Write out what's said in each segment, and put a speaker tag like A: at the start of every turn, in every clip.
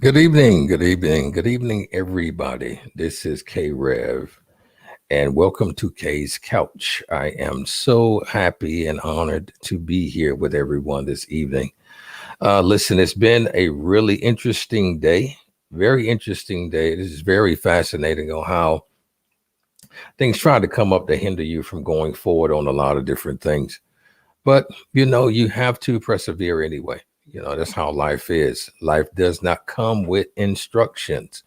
A: Good evening, everybody. This is K Rev, and welcome to K's Couch. I am so happy and honored to be here with everyone this evening. Listen, it's been a really interesting day, very interesting day. This is very fascinating on how things try to come up to hinder you from going forward on a lot of different things. But, you have to persevere anyway. That's how life is. Life does not come with instructions.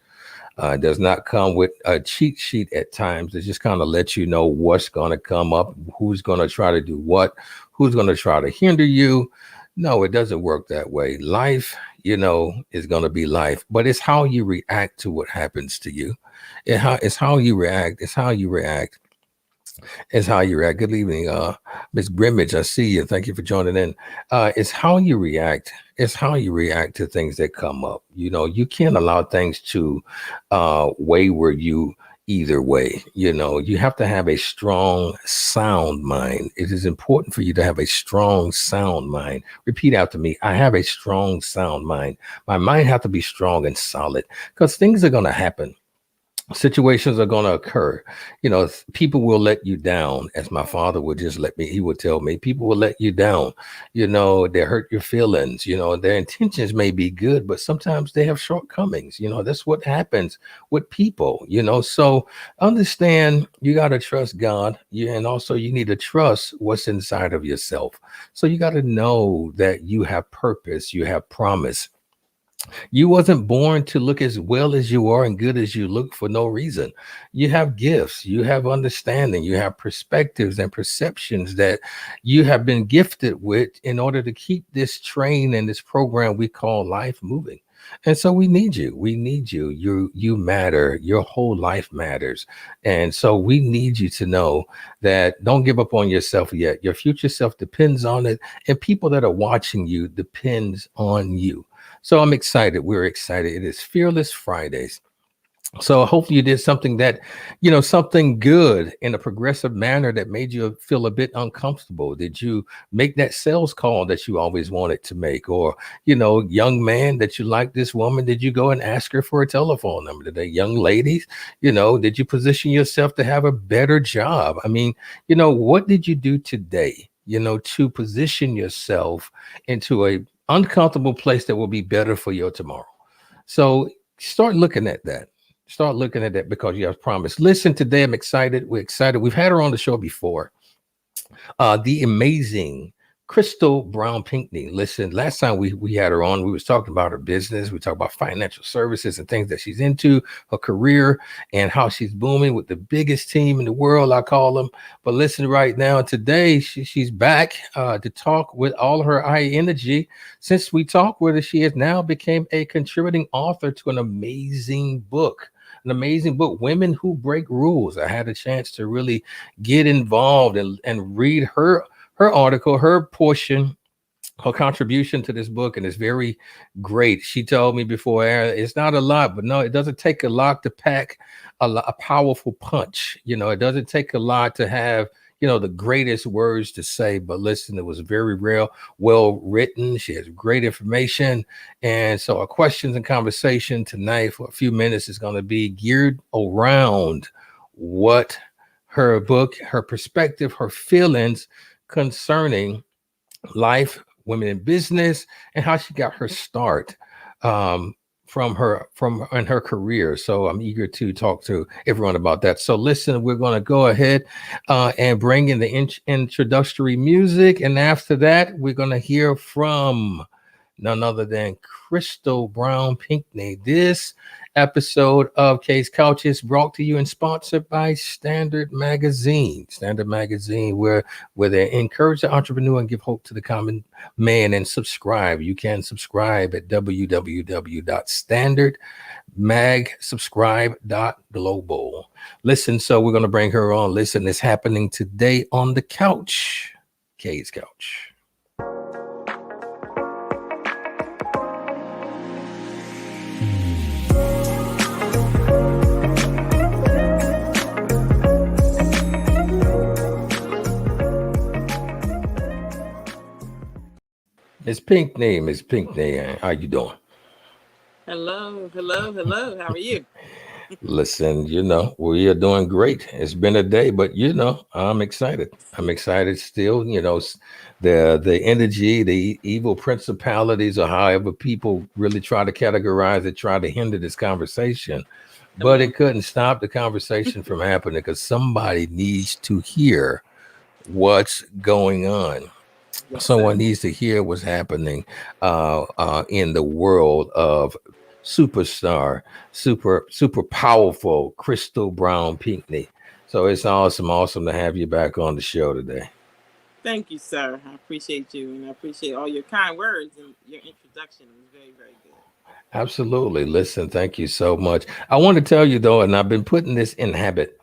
A: Does not come with a cheat sheet at times. It just kind of lets you know what's going to come up, who's going to try to do what, who's going to try to hinder you. No, it doesn't work that way. Life, is going to be life, but it's how you react to what happens to you. It's how you react. It's how you react. It's how you react. Good evening, Miss Grimmage. I see you. Thank you for joining in. It's how you react. It's how you react to things that come up. You can't allow things to wayward you either way. You have to have a strong, sound mind. It is important for you to have a strong, sound mind. Repeat after me. I have a strong, sound mind. My mind has to be strong and solid because things are going to happen. Situations are going to occur. People will let you down, as my father would he would tell me, people will let you down. They hurt your feelings. Their intentions may be good, but sometimes they have shortcomings. That's what happens with people, so understand you got to trust God. And also you need to trust what's inside of yourself. So you got to know that you have purpose, you have promise. You wasn't born to look as well as you are and good as you look for no reason. You have gifts, you have understanding, you have perspectives and perceptions that you have been gifted with in order to keep this train and this program we call life moving. And so we need you. We need you. You matter. Your whole life matters. And so we need you to know that don't give up on yourself yet. Your future self depends on it. And people that are watching you depends on you. So I'm excited. We're excited. It is Fearless Fridays. So hopefully you did something that, something good in a progressive manner that made you feel a bit uncomfortable. Did you make that sales call that you always wanted to make? Or, young man that you like this woman, did you go and ask her for a telephone number today? Young ladies, did you position yourself to have a better job? I mean, what did you do today, to position yourself into a uncomfortable place that will be better for your tomorrow? So start looking at that. Start looking at that because you have promise. Listen, today I'm excited. We're excited. We've had her on the show before. The amazing Crystal Brown-Pinkney. Listen, last time we had her on, we was talking about her business. We talked about financial services and things that she's into, her career, and how she's booming with the biggest team in the world, I call them. But listen, right now, today, she's back to talk with all her high energy. Since we talked with her, she has now become a contributing author to an amazing book. Women Who Break Rules. I had a chance to really get involved and read her article, her portion, her contribution to this book, and it's very great. She told me before, it's not a lot, but no, it doesn't take a lot to pack a powerful punch. It doesn't take a lot to have, the greatest words to say, but listen, it was very well written. She has great information. And so our questions and conversation tonight for a few minutes is going to be geared around what her book, her perspective, her feelings concerning life, women in business, and how she got her start from her career. So I'm eager to talk to everyone about that. So listen, we're going to go ahead and bring in the introductory music. And after that, we're going to hear from none other than Crystal Brown-Pinkney. This episode of Case Couch is brought to you and sponsored by Standard Magazine. Standard Magazine, where they encourage the entrepreneur and give hope to the common man. And subscribe. You can subscribe at www.standardmagsubscribe.global. Listen, so we're going to bring her on. Listen, it's happening today on the couch. Kay's Couch. Miss Pinkney, how you doing?
B: Hello. How are you?
A: Listen, we are doing great. It's been a day, but I'm excited. I'm excited still. The energy, the evil principalities, or however people really try to categorize it, try to hinder this conversation. But it couldn't stop the conversation from happening because somebody needs to hear what's going on.
B: Yes,
A: Someone
B: sir.
A: needs to hear what's happening in the world of super powerful Crystal Brown-Pinkney. So it's awesome to have you back on the show today.
B: Thank you, sir. I appreciate you, and I appreciate all your kind words and your introduction. It was very, very good.
A: Absolutely. Listen, thank you so much. I want to tell you though, and I've been putting this in habit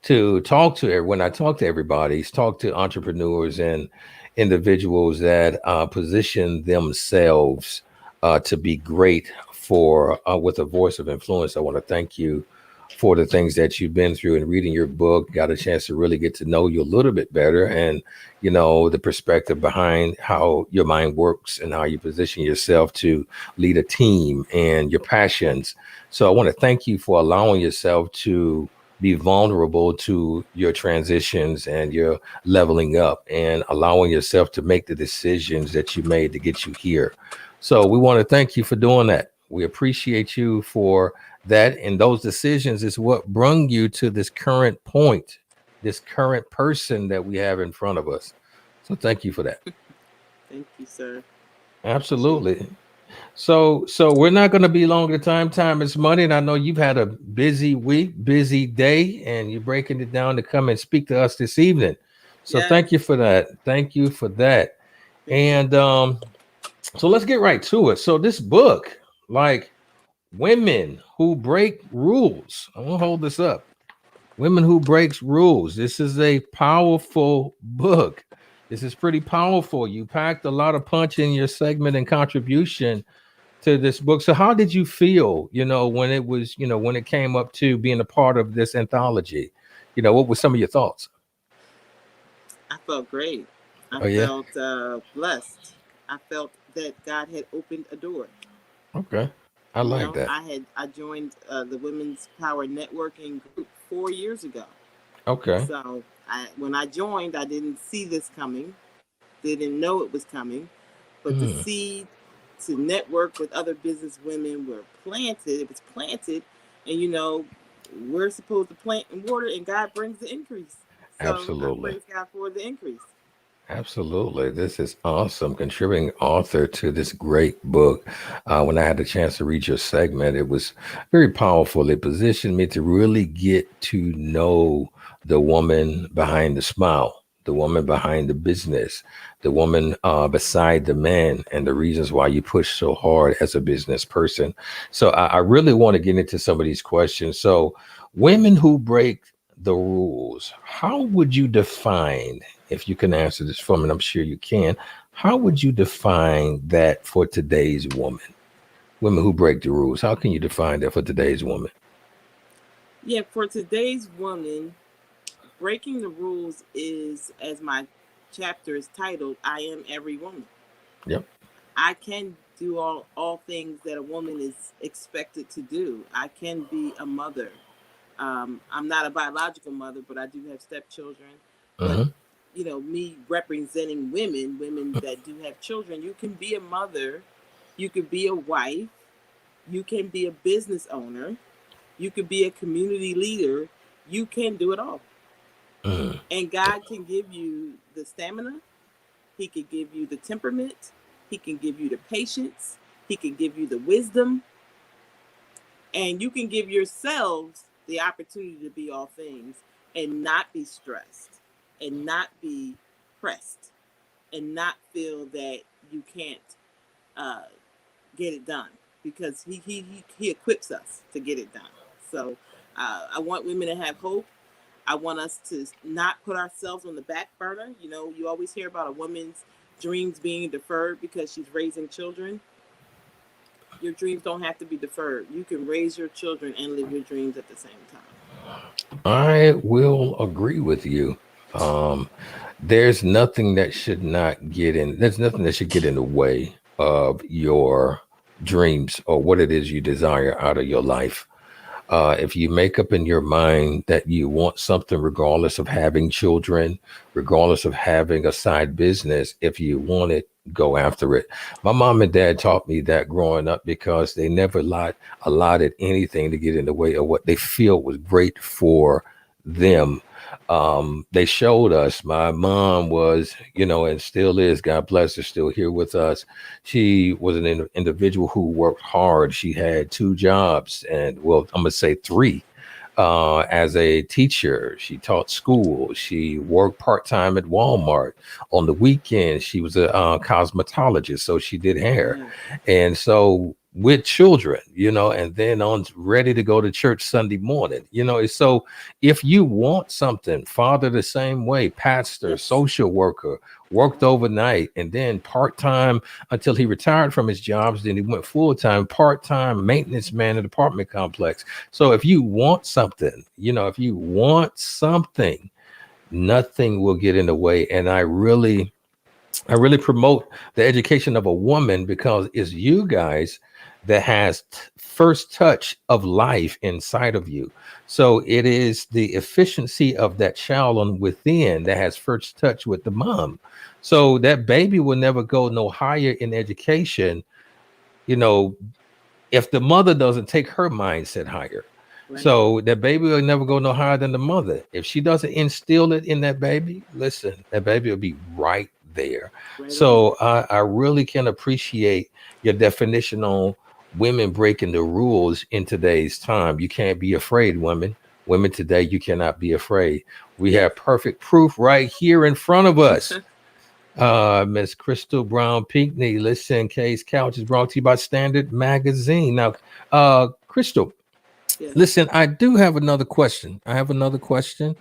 A: to talk to when I talk to everybody, talk to entrepreneurs and individuals that position themselves to be great for with a voice of influence. I want to thank you for the things that you've been through, and reading your book, got a chance to really get to know you a little bit better, and the perspective behind how your mind works and how you position yourself to lead a team and your passions. So I want to thank you for allowing yourself to be vulnerable to your transitions and your leveling up, and allowing yourself to make the decisions that you made to get you here. So we want to thank you for doing that. We appreciate you for that. And those decisions is what brung you to this current point, this current person that we have in front of us. So thank you for that.
B: Thank you, sir.
A: Absolutely. So we're not going to be long the time. Time is money. And I know you've had a busy week, busy day, and you're breaking it down to come and speak to us this evening. So
B: Yes.
A: thank you for that. Thank you for that. And so let's get right to it. So this book, like Women Who Break Rules. I want to hold this up. Women Who Breaks Rules. This is a powerful book. This is pretty powerful. You packed a lot of punch in your segment and contribution to this book. So how did you feel, when it was, when it came up to being a part of this anthology? What were some of your thoughts?
B: I felt great. I felt blessed. I felt that God had opened a door.
A: Okay. I like that.
B: I joined the Women's Power Networking group 4 years ago.
A: Okay.
B: So when I joined, I didn't see this coming, didn't know it was coming, but the seed to network with other business women were planted. It was planted, and we're supposed to plant and water, and God brings the increase. So
A: Absolutely.
B: I praise God for the increase.
A: Absolutely. This is awesome. Contributing author to this great book. When I had the chance to read your segment, it was very powerful. It positioned me to really get to know the woman behind the smile, the woman behind the business, the woman beside the man, and the reasons why you push so hard as a business person. So I really want to get into some of these questions. So women who break the rules, how would you define, if you can answer this for me, and I'm sure you can, how would you define that for today's woman? Women who break the rules, how can you define that for today's woman?
B: Yeah, for today's woman, breaking the rules is, as my chapter is titled, I Am Every Woman.
A: Yep.
B: I can do all things that a woman is expected to do. I can be a mother. I'm not a biological mother, but I do have stepchildren. But me representing women that do have children, you can be a mother, you could be a wife, you can be a business owner, you could be a community leader. You can do it all. And God can give you the stamina. He could give you the temperament. He can give you the patience. He can give you the wisdom. And you can give yourselves the opportunity to be all things and not be stressed and not be pressed and not feel that you can't uh, get it done, because he equips us to get it done. So I want women to have hope. I want us to not put ourselves on the back burner. You know, you always hear about a woman's dreams being deferred because she's raising children. Your dreams don't have to be deferred. You can raise your children and live your dreams at the same time.
A: I will agree with you. Um, there's nothing that should not get in. There's nothing that should get in the way of your dreams or what it is you desire out of your life. If you make up in your mind that you want something, regardless of having children, regardless of having a side business, if you want it, go after it. My mom and dad taught me that growing up because they never allotted anything to get in the way of what they feel was great for them. They showed us. My mom was, and still is, God bless her, still here with us. She was an individual who worked hard. She had two jobs, and well, I'm gonna say three. As a teacher, she taught school. She worked part-time at Walmart. On the weekends, she was a cosmetologist, so she did hair.
B: Yeah.
A: And so with children, and then on ready to go to church Sunday morning, so if you want something, father the same way, pastor,
B: Yes.
A: social worker, worked overnight and then part-time until he retired from his jobs. Then he went full-time, part-time maintenance man at apartment complex. So if you want something, nothing will get in the way. And I really promote the education of a woman because it's you guys that has first touch of life inside of you. So it is the efficiency of that child on within that has first touch with the mom. So that baby will never go no higher in education, you know, if the mother doesn't take her mindset higher.
B: Right.
A: So that baby will never go no higher than the mother. If she doesn't instill it in that baby, listen, that baby will be right there.
B: Right on.
A: So I really can appreciate your definition on women breaking the rules in today's time. You can't be afraid, women. Women today, you cannot be afraid. We
B: Yes.
A: have perfect proof right here in front of us. Miss Crystal Brown-Pinkney. Listen, Kay's Couch is brought to you by Standard Magazine. Now, Crystal,
B: Yes.
A: listen, I do have another question. I have another question.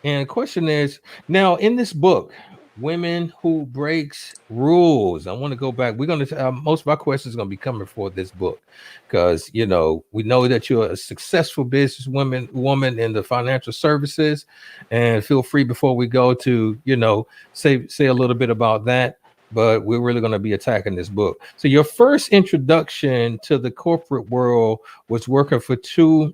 A: And the question is, now in this book, Women Who Breaks Rules. I want to go back. We're going to most of our questions are going to be coming for this book because we know that you're a successful woman in the financial services. And feel free before we go to say a little bit about that. But we're really going to be attacking this book. So your first introduction to the corporate world was working for two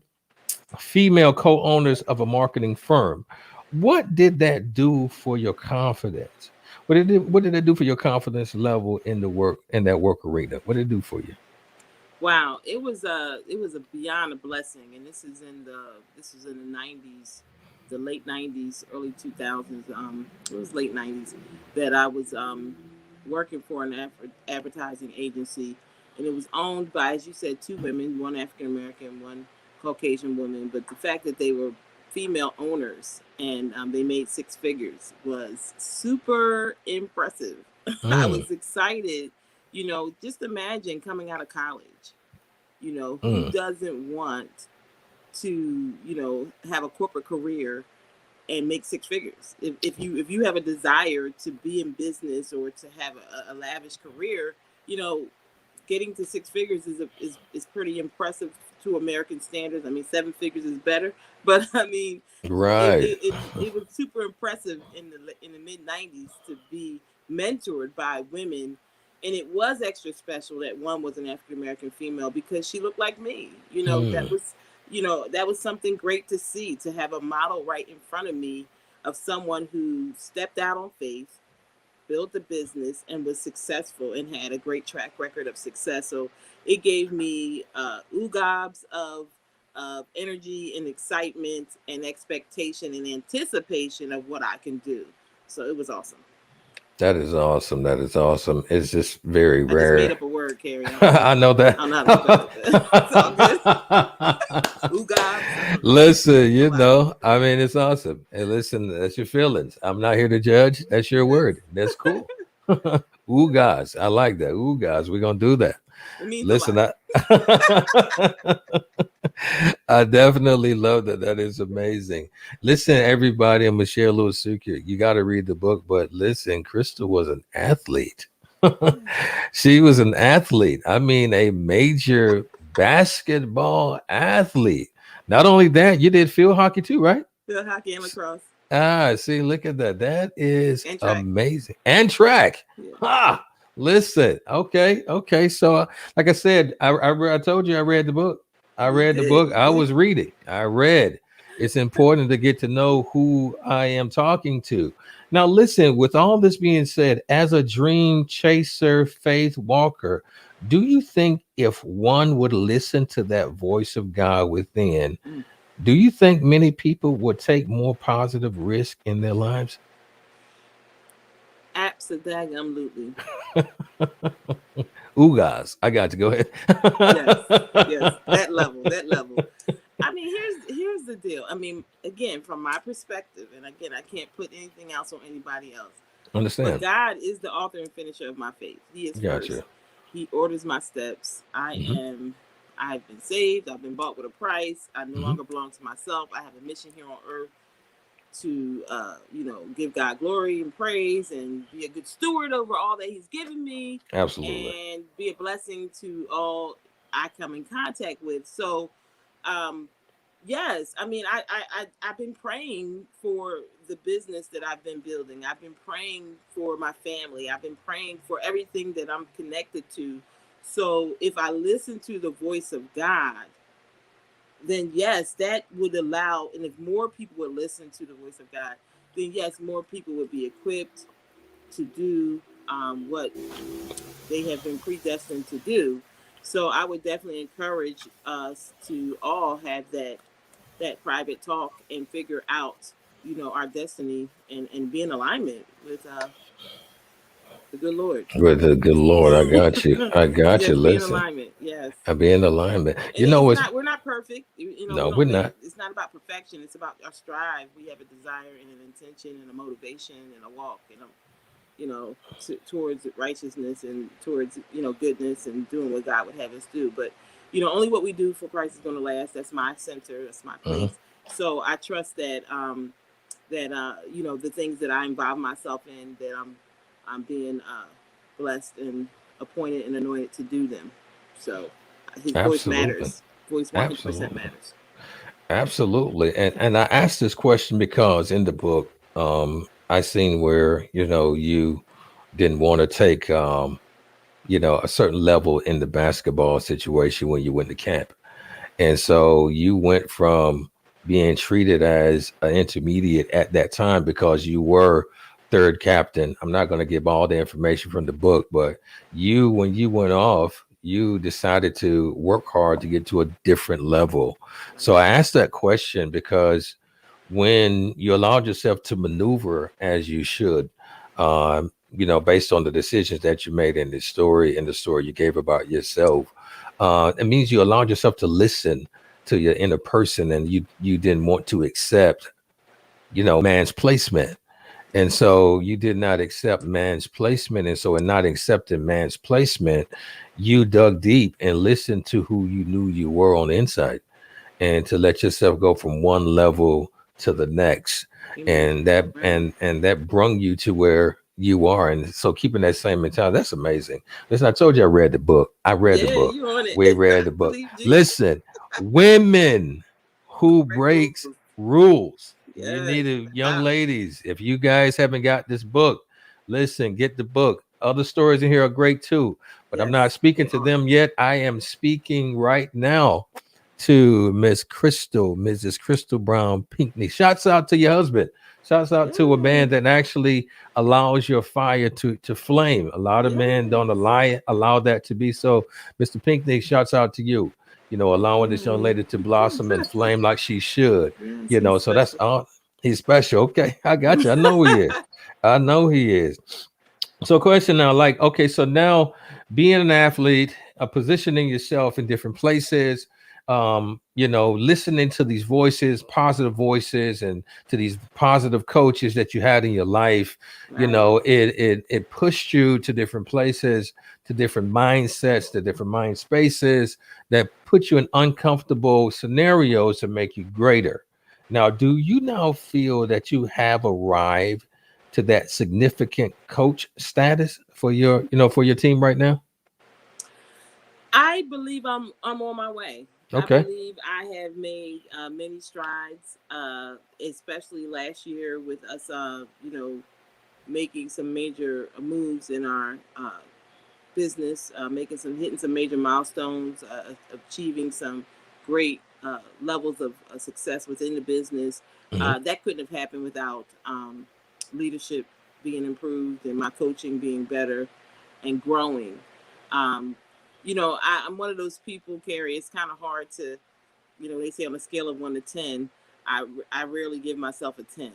A: female co-owners of a marketing firm. What did that do for your confidence? What did it do for your confidence level in the work in that work arena? What did it do for you?
B: Wow, it was a beyond a blessing, and this was in the '90s, the late '90s, early 2000s. It was late '90s that I was working for an advertising agency, and it was owned by, as you said, two women, one African American, one Caucasian woman. But the fact that they were female owners and they made six figures was super impressive. I
A: Mm,
B: was excited. Just imagine coming out of college. Who
A: mm,
B: doesn't want to, have a corporate career and make six figures? If you have a desire to be in business or to have a lavish career, you know, getting to six figures is pretty impressive to American standards. I mean, seven figures is better, but I mean, it
A: right.
B: it, it, it was super impressive in the mid '90s to be mentored by women, and it was extra special that one was an African American female because she looked like me.
A: Mm,
B: That was something great to see, to have a model right in front of me of someone who stepped out on faith, built a business, and was successful and had a great track record of success. So it gave me oogobs of energy and excitement and expectation and anticipation of what I can do. So it was awesome.
A: That is awesome. That is awesome. It's just very
B: I just made
A: rare.
B: up a word, Carrie.
A: I know
B: I don't know how to spell it. It's all good.
A: that.
B: Ugobs. I don't know.
A: Listen,
B: It's a lot.
A: I mean, it's awesome. Hey, listen, that's your feelings. I'm not here to judge. That's your
B: Yes.
A: word. That's cool. Ooh, guys, I like that. Ooh, guys, we're gonna do that.
B: It means a
A: Listen,
B: lot.
A: I definitely love that. That is amazing. Listen, everybody, I'm gonna share a little secret. You got to read the book, but listen, Crystal was an athlete.
B: Yeah.
A: She was an athlete. I mean, a major basketball athlete. Not only that, you did field hockey too, right?
B: Field hockey and lacrosse
A: Ah, see, look at that. That is
B: and track.
A: amazing. And track.
B: Yeah.
A: Ha! Listen. Okay. Okay. So, like I said, I told you I read the book. I
B: You
A: read the
B: did.
A: book.
B: You
A: I
B: did.
A: was reading. I read. It's important to get to know who I am talking to. Now, listen, with all this being said, as a dream chaser, faith walker, do you think if one would listen to that voice of God within,
B: Mm.
A: do you think many people would take more positive risk in their lives?
B: Absolutely.
A: Ooh, guys, I got to go ahead.
B: Yes. Yes. That level. That level. I mean, here's the deal. I mean, again, from my perspective, and again, I can't put anything else on anybody else. But
A: Understand?
B: God is the author and finisher of my faith. He is first.
A: Gotcha.
B: He orders my steps.
A: Hmm.
B: I've been saved. I've been bought with a price. I no
A: Hmm.
B: longer belong to myself. I have a mission here on earth to, give God glory and praise and be a good steward over all that He's given me
A: Absolutely.
B: and be a blessing to all I come in contact with. So, um, yes, I mean, I've been praying for the business that I've been building. I've been praying for my family. I've been praying for everything that I'm connected to. So if I listen to the voice of God, then yes, that would allow, and if more people would listen to the voice of God, then yes, more people would be equipped to do what they have been predestined to do. So I would definitely encourage us to all have that private talk and figure out, our destiny and be in alignment with the good Lord.
A: With the good Lord, I got you. I got you.
B: Yes, be in
A: Listen,
B: alignment. Yes.
A: I be in alignment.
B: And
A: You know
B: it's
A: what's
B: not, we're not perfect. We
A: no, we're
B: don't
A: not.
B: it's not about perfection. It's about our strive. We have a desire and an intention and a motivation and a walk and towards righteousness and towards, goodness and doing what God would have us do. But, only what we do for Christ is going to last. That's my center. That's my
A: Hmm.
B: place. So I trust that, the things that I involve myself in, that I'm being blessed and appointed and anointed to do them. So his voice
A: Absolutely.
B: matters. Voice 100%
A: Absolutely.
B: matters.
A: Absolutely. And I asked this question because in the book, I seen where, you didn't want to take a certain level in the basketball situation when you went to camp. And so you went from being treated as an intermediate at that time because you were third captain. I'm not going to give all the information from the book, but when you went off, you decided to work hard to get to a different level. So
B: Right.
A: I asked that question because when you allowed yourself to maneuver as you should, based on the decisions that you made in the story you gave about yourself, it means you allowed yourself to listen to your inner person, and you didn't want to accept, man's placement. And so you did not accept man's placement. And so in not accepting man's placement, you dug deep and listened to who you knew you were on the inside, and to let yourself go from one level to the next.
B: Amen.
A: And that
B: Right.
A: and that brung you to where you are. And so keeping that same mentality, that's amazing. Listen, I told you I read the book. I read the
B: Yeah,
A: book.
B: you on it.
A: We read
B: I
A: the book.
B: believe Jesus.
A: Listen, women who
B: Break
A: breaks
B: rules.
A: rules. You
B: Yes.
A: need to, young
B: Wow.
A: ladies, if you guys haven't got this book, listen, get the book. Other stories in here are great too, but I'm
B: Yes,
A: not speaking
B: they
A: to
B: are.
A: them yet. I am speaking right now to Mrs. Crystal Brown-Pinkney. Shouts out to your husband. Shouts out to a
B: Yes.
A: man that actually allows your fire to flame. A lot of men don't
B: Yes.
A: allow that to be so. Mr. Pinkney, shouts out to you. Allowing this young
B: Yes.
A: lady to blossom and flame like she should.
B: Yes, he's
A: So that's
B: special.
A: all. He's special. Okay, I got you. I know he is. I know he is. So, question now, like, okay, so now being an athlete, positioning yourself in different places, listening to these voices, positive voices, and to these positive coaches that you had in your life,
B: Right.
A: it pushed you to different places, to different mindsets, to different mind spaces that put you in uncomfortable scenarios to make you greater. Now, do you now feel that you have arrived to that significant coach status for your team right now?
B: I believe I'm on my way. I
A: Okay.
B: believe I have made many strides, especially last year with us, making some major moves in our business, making some hitting some major milestones, achieving some great levels of success within the business.
A: Hmm.
B: That couldn't have happened without leadership being improved and my coaching being better and growing. Um, I'm one of those people, Carrie. It's kind of hard to, they say on a scale of 1 to 10, I rarely give myself a 10.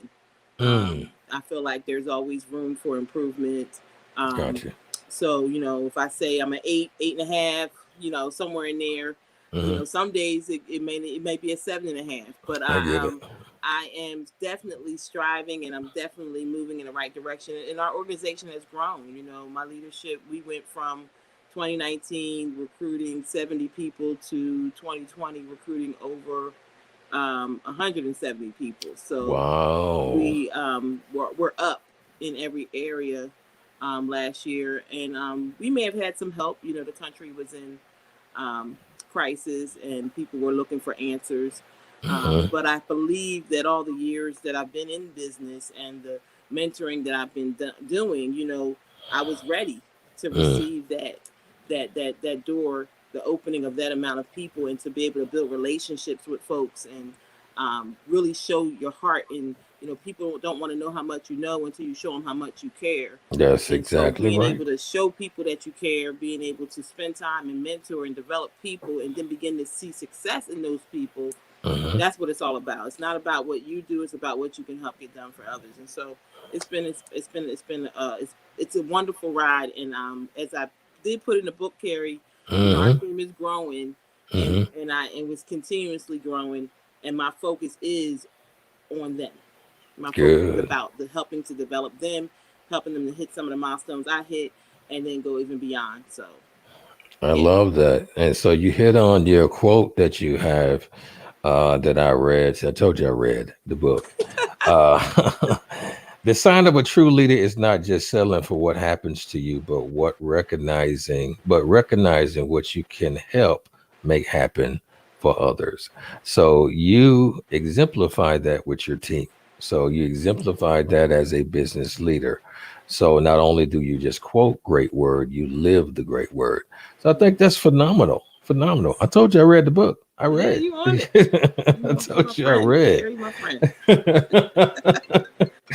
A: Mm,
B: I feel like there's always room for improvement. Um,
A: gotcha.
B: so, if I say I'm an 8, 8.5, somewhere in there,
A: Hmm.
B: some days it may be a 7.5, but
A: I get it.
B: I am definitely striving and I'm definitely moving in the right direction. And our organization has grown. My leadership, we went from 2019 recruiting 70 people to 2020 recruiting over 170 people. So
A: Wow.
B: we're up in every area last year, and we may have had some help. The country was in um, crisis, and people were looking for answers.
A: Hmm.
B: But I believe that all the years that I've been in business and the mentoring that I've been doing, I was ready to
A: Mm,
B: receive that door, the opening of that amount of people, and to be able to build relationships with folks and really show your heart. And people don't want to know how much you know until you show them how much you care.
A: that's
B: And so
A: exactly
B: being
A: right.
B: able to show people that you care, being able to spend time and mentor and develop people and then begin to see success in those people,
A: Hmm.
B: that's what it's all about. It's not about what you do, it's about what you can help get done for others. And so it's a wonderful ride. And as I did put in the book, Carrie, our
A: Hmm.
B: team is growing, and
A: Hmm.
B: and was continuously growing, and my focus is on them. My focus is
A: Good.
B: about the helping to develop them, helping them to hit some of the milestones I hit, and then go even beyond. So,
A: I
B: yeah.
A: love that. And so you hit on your quote that you have that I read. So I told you I read the book. Uh, the sign of a true leader is not just selling for what happens to you, but recognizing what you can help make happen for others. So you exemplify that with your team. So you exemplify that as a business leader. So not only do you just quote great word, you live the great word. So I think that's phenomenal. Phenomenal. I told you I read the book. I
B: Yeah,
A: read.
B: you on it.
A: I
B: You my
A: told you I
B: friend.
A: read.
B: Carrie, my friend.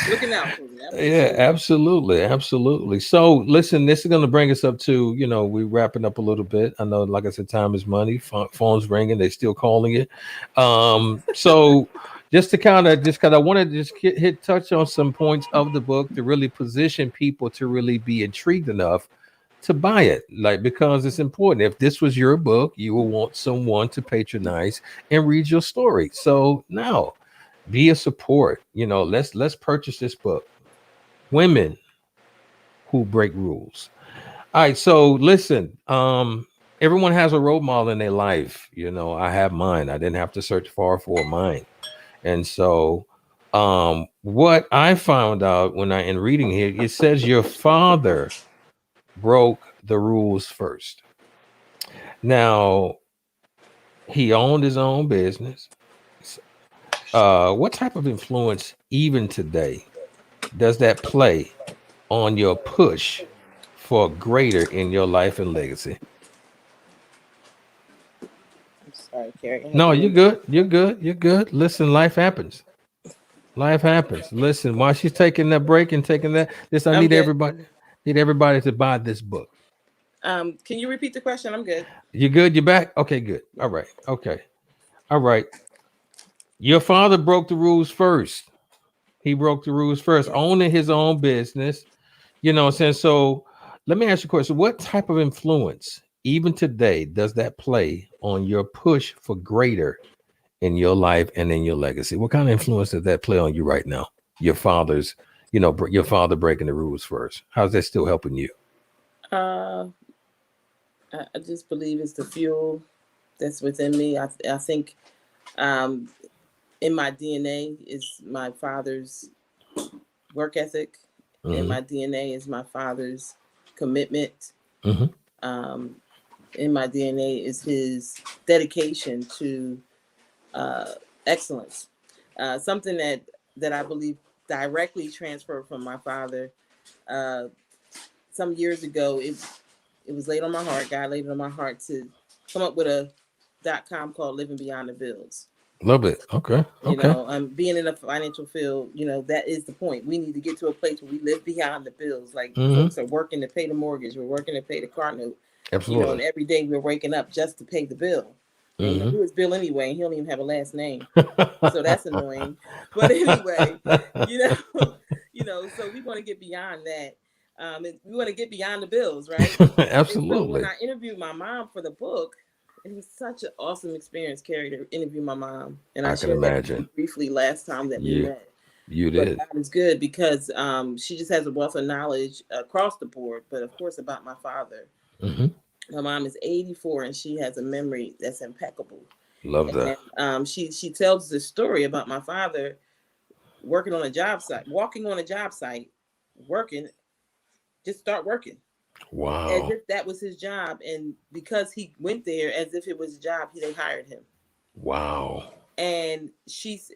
B: Looking out for me.
A: Yeah,
B: Absolutely.
A: absolutely, absolutely. So, listen, this is going to bring us up to, we wrapping up a little bit. I know, like I said, time is money. Phones ringing, they still calling it. So just kind of wanted to just hit touch on some points of the book to really position people to really be intrigued enough to buy it, like because it's important. If this was your book, you will want someone to patronize and read your story. So now, be a support. Let's purchase this book. Women who break rules. All right, so listen, everyone has a role model in their life. I have mine. I didn't have to search far for mine. And so what I found out when I in reading here, it says your father broke the rules first. Now, he owned his own business. What type of influence, even today, does that play on your push for greater in your life and legacy?
B: I'm sorry, Carrie. I had
A: No,
B: to
A: you're
B: move.
A: good. You're good. You're good. Listen, life happens. Life happens. Listen, while she's taking that break and taking that, I
B: I'm
A: need
B: good.
A: everybody to buy this book.
B: Can you repeat the question? I'm good.
A: You good? You back? Okay, good. All right. Okay. All right. Your father broke the rules first. He broke the rules first,
B: Yes.
A: owning his own business. You know what I'm saying? So let me ask you a question. What type of influence, even today, does that play on your push for greater in your life and in your legacy? What kind of influence does that play on you right now? Your father's, your father breaking the rules first. How's that still helping you?
B: Uh, I just believe it's the fuel that's within me. I think um, in my DNA is my father's work ethic. In
A: Mm-hmm.
B: my DNA is my father's commitment.
A: Mm-hmm.
B: Um, in my DNA is his dedication to uh, excellence. Something that I believe directly transferred from my father. Uh, some years ago, it was laid on my heart. God laid it on my heart to come up with a .com called Living Beyond the Bills.
A: Love it. Okay. Okay.
B: Being in the financial field, that is the point. We need to get to a place where we live beyond the bills. Like
A: Mm-hmm.
B: folks are working to pay the mortgage, we're working to pay the car note, and
A: Absolutely.
B: every day we're waking up just to pay the bill. And he don't
A: Mm-hmm.
B: do his bill anyway, and he don't even have a last name. So that's annoying. But anyway, you know, so we want to get beyond that. We want to get beyond the bills, right? And so when
A: Absolutely.
B: I interviewed my mom for the book, it was such an awesome experience, Carrie, to interview my mom. And I
A: I can
B: shared that with
A: imagine.
B: you briefly last time that we
A: You
B: met.
A: you
B: But
A: did.
B: God is good because she just has a wealth of knowledge across the board, but of course about my father.
A: Mm-hmm.
B: My mom is 84 and she has a memory that's impeccable.
A: Love that.
B: And she tells the story about my father working on a job site, walking on a job site, working, just start working as
A: Wow.
B: if that was his job. And because he went there as if it was a job, they hired him.
A: Wow.
B: And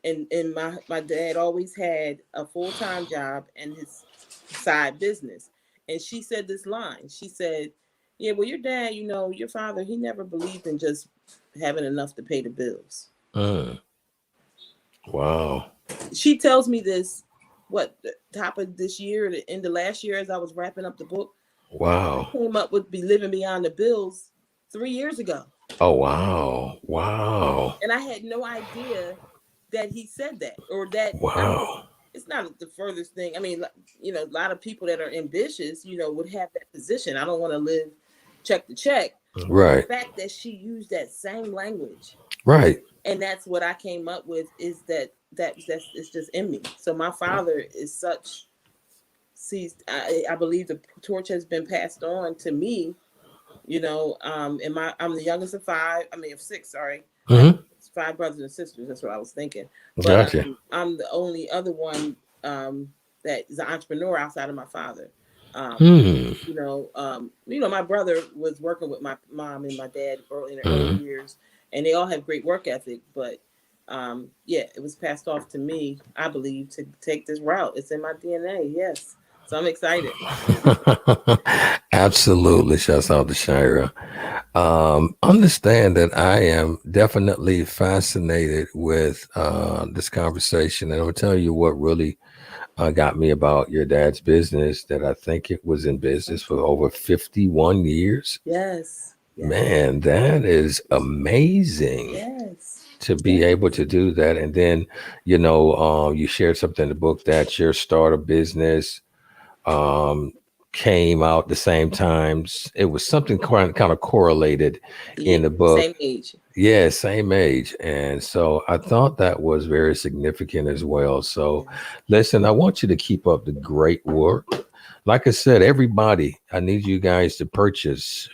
B: and my dad always had a full-time job and his side business. And she said this line. She said, "Yeah, well, your dad, your father, he never believed in just having enough to pay the bills."
A: Mm. Wow.
B: She tells me this, what, the top of this year, the end of last year, as I was wrapping up the book. I
A: Wow.
B: came up with "Be Living Beyond the Bills" 3 years ago.
A: Oh wow. Wow.
B: And I had no idea that he said that, or that, I mean,
A: Wow.
B: it's not the furthest thing. I mean, a lot of people that are ambitious, would have that position. I don't want to live check to check. But the
A: Right.
B: fact that she used that same language,
A: Right.
B: and that's what I came up with, is that's it's just in me. So my father is such, sees, I believe the torch has been passed on to me. And I'm the youngest of five. I mean, of six. Sorry, I have
A: Mm-hmm.
B: five brothers and sisters. That's what I was thinking. But
A: Gotcha.
B: I'm the only other one that is an entrepreneur outside of my father. Um,
A: Hmm.
B: my brother was working with my mom and my dad in the early
A: Mm-hmm.
B: years, and they all have great work ethic. But yeah, it was passed off to me, I believe, to take this route. It's in my DNA. Yes, so I'm excited.
A: Absolutely. Shouts out to Shira. Understand that I am definitely fascinated with this conversation. And I'll tell you what really got me about your dad's business, that I think it was in business for over 51 years.
B: Yes, yes,
A: Man, that is amazing
B: yes,
A: to be
B: yes.
A: able to do that. And then, you shared something in the book that your start of business um, came out the same times. It was something kind of correlated
B: Yeah,
A: in the book.
B: same age.
A: Yeah, same age. And so I thought that was very significant as well. So
B: Yes.
A: listen, I want you to keep up the great work. Like I said, everybody, I need you guys to purchase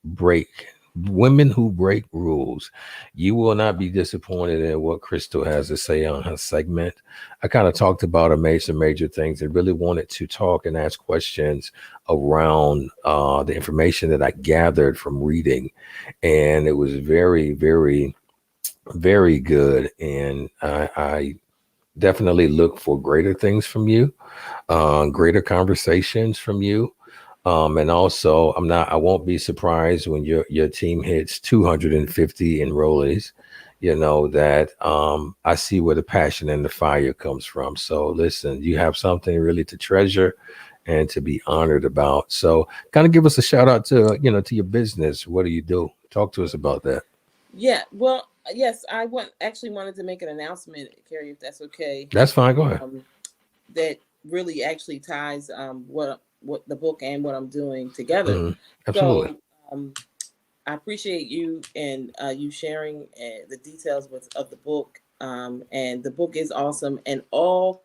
A: break Women Who Break Rules. You will not be disappointed in what Crystal has to say on her segment. I kind of talked about some major things and really wanted to talk and ask questions around the information that I gathered from reading. And it was very, very, very good. And I definitely look for greater things from you, greater conversations from you. And also, I won't be surprised when your team hits 250 enrollees. That I see where the passion and the fire comes from. So listen, you have something really to treasure and to be honored about. So kind of give us a shout out to your business. What do you do? Talk to us about that.
B: Yeah. Well, yes, actually wanted to make an announcement, Carrie, if that's okay.
A: That's fine. Go ahead.
B: Um, that really actually ties what the book and what I'm doing together.
A: Hmm. Absolutely.
B: So I appreciate you and you sharing the details of the book. And the book is awesome, and all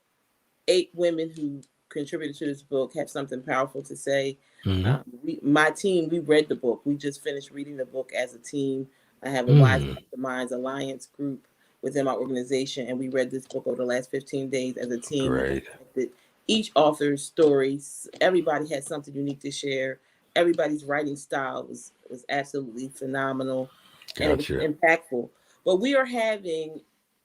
B: 8 women who contributed to this book have something powerful to say.
A: Hmm.
B: My team, we read the book. We just finished reading the book as a team. I have a Wise
A: Mm.
B: Minds Alliance group within my organization, and we read this book over the last 15 days as a team. We
A: Great.
B: dissected each author's stories. Everybody had something unique to share. Everybody's writing style was absolutely phenomenal, and it was
A: Gotcha.
B: impactful. But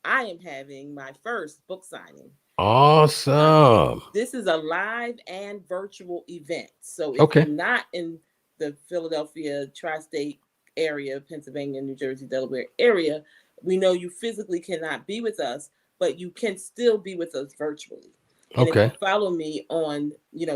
B: I am having my first book signing.
A: Awesome.
B: This is a live and virtual event. So if you're
A: Okay.
B: not in the Philadelphia tri-state area, Pennsylvania, New Jersey, Delaware area, we know you physically cannot be with us, but you can still be with us virtually. And if you
A: Okay.
B: follow me on,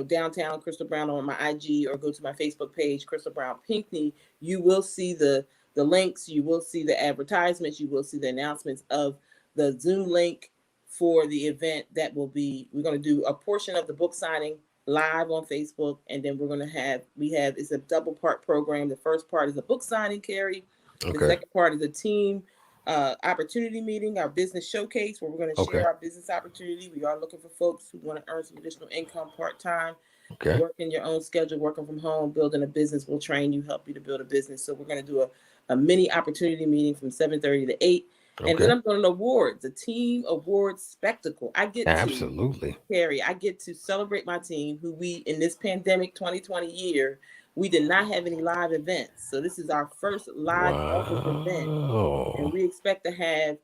B: downtown Crystal Brown on my IG, or go to my Facebook page, Crystal Brown-Pinkney, you will see the links, you will see the advertisements, you will see the announcements of the Zoom link for the event. We're going to do a portion of the book signing live on Facebook, and then it's a double part program. The first part is a book signing, Carrie. The
A: Okay.
B: second part is a team opportunity meeting, our business showcase, where we're going to
A: Okay.
B: share our business opportunity. We are looking for folks who want to earn some additional income part time,
A: Okay.
B: working your own schedule, working from home, building a business. We'll train you, help you to build a business. So we're going to do a mini opportunity meeting from 7:30 to 8. And then
A: Okay.
B: I'm doing an awards, a team awards spectacle.
A: Absolutely.
B: Carrie, I get to celebrate my team, who we, in this pandemic 2020 year, we did not have any live events. So this is our first live authors event. And
A: Wow.
B: we expect to have,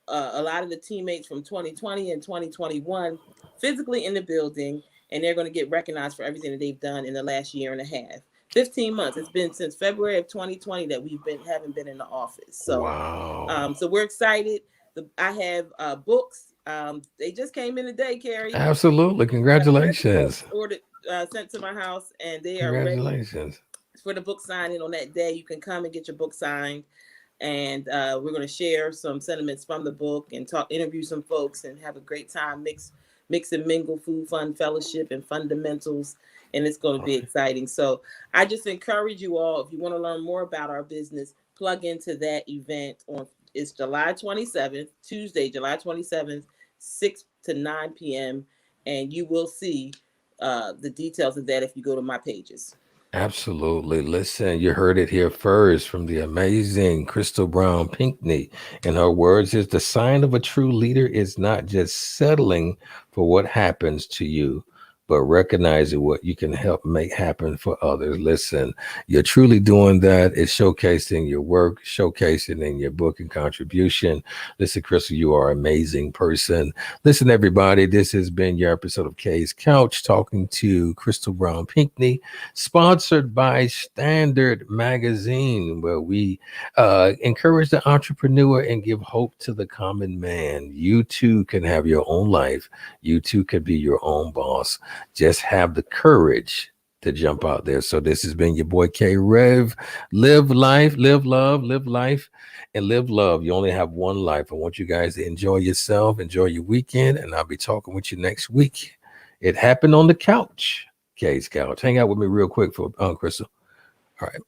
B: a lot of the teammates from 2020 and 2021 physically in the building, and they're going to get recognized for everything that they've done in the last year and a half. 15 months. It's been since February of 2020 that haven't been in the office.
A: Wow.
B: So we're excited. I have books. They just came in today, Carrie.
A: Absolutely.
B: Got 11 books
A: Congratulations.
B: ordered, sent to my house, and they are ready
A: Congratulations.
B: for the book signing on that day. You can come and get your book signed, and we're going to share some sentiments from the book and interview some folks, and have a great time. Mix and mingle, food, fun, fellowship, and fundamentals, and it's going to be exciting. So I just encourage you all, if you want to learn more about our business, plug into that event on it's July 27th, Tuesday, July 27th, 6 to 9 p.m. And you will see the details of that if you go to my pages.
A: Absolutely. Listen, you heard it here first from the amazing Crystal Brown-Pinkney. In her words, is the sign of a true leader is not just settling for what happens to you, but recognizing what you can help make happen for others. Listen, you're truly doing that. It's showcased in your work, showcasing in your book and contribution. Listen, Crystal, you are an amazing person. Listen, everybody, this has been your episode of Kay's Couch, talking to Crystal Brown-Pinkney, sponsored by Standard Magazine, where we encourage the entrepreneur and give hope to the common man. You too can have your own life. You too can be your own boss. Just have the courage to jump out there. So this has been your boy K Rev. Live life, live love, live life, and live love. You only have one life. I want you guys to enjoy yourself, enjoy your weekend, and I'll be talking with you next week. It happened on the couch. Kay's Couch. Hang out with me real quick for Crystal. All right.